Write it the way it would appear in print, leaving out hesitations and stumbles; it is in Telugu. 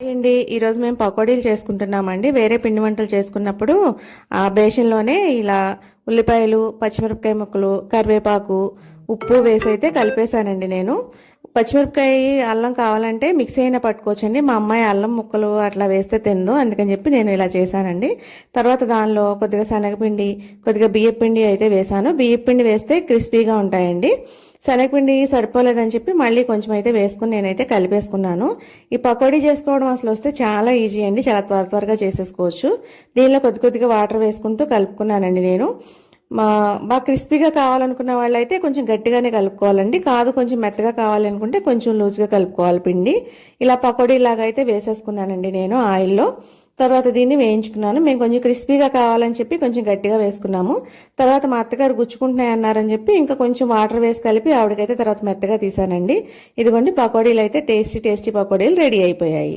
హాయ్ అండి. ఈరోజు మేము పకోడీలు చేసుకుంటున్నామండి. వేరే పిండి వంటలు చేసుకున్నప్పుడు ఆ బేషన్లోనే ఇలా ఉల్లిపాయలు, పచ్చిమిరపకాయ ముక్కలు, కరివేపాకు, ఉప్పు వేసి అయితే కలిపేశానండి నేను. పచ్చిమిరపకాయ, అల్లం కావాలంటే మిక్సీ అయినా పట్టుకోవచ్చండి. మా అమ్మాయి అల్లం ముక్కలు అట్లా వేస్తే తిందు, అందుకని చెప్పి నేను ఇలా చేశానండి. తర్వాత దానిలో కొద్దిగా శనగపిండి, కొద్దిగా బియ్యపిండి అయితే వేశాను. బియ్యపిండి వేస్తే క్రిస్పీగా ఉంటాయండి. శనగపిండి సరిపోలేదని చెప్పి మళ్ళీ కొంచెం అయితే వేసుకుని నేనైతే కలిపేసుకున్నాను. ఈ పకోడీ చేసుకోవడం అసలు వస్తే చాలా ఈజీ అండి. చాలా త్వరగా చేసేసుకోవచ్చు. దీనిలో కొద్దిగా వాటర్ వేసుకుంటూ కలుపుకున్నానండి నేను. బాగా క్రిస్పీగా కావాలనుకున్న వాళ్ళైతే కొంచెం గట్టిగానే కలుపుకోవాలండి. కాదు కొంచెం మెత్తగా కావాలనుకుంటే కొంచెం లూజ్గా కలుపుకోవాలి పిండి. ఇలా పకోడీ లాగా అయితే వేసేసుకున్నానండి నేను ఆయిల్లో. తర్వాత దీన్ని వేయించుకున్నాను. మేము కొంచెం క్రిస్పీగా కావాలని చెప్పి కొంచెం గట్టిగా వేసుకున్నాము. తర్వాత మా అత్తగారు గుచ్చుకుంటున్నాయి అన్నారని చెప్పి ఇంకా కొంచెం వాటర్ వేసి కలిపి ఆవిడకైతే తర్వాత మెత్తగా తీసానండి. ఇదిగోండి పకోడీలు అయితే టేస్టీ పకోడీలు రెడీ అయిపోయాయి.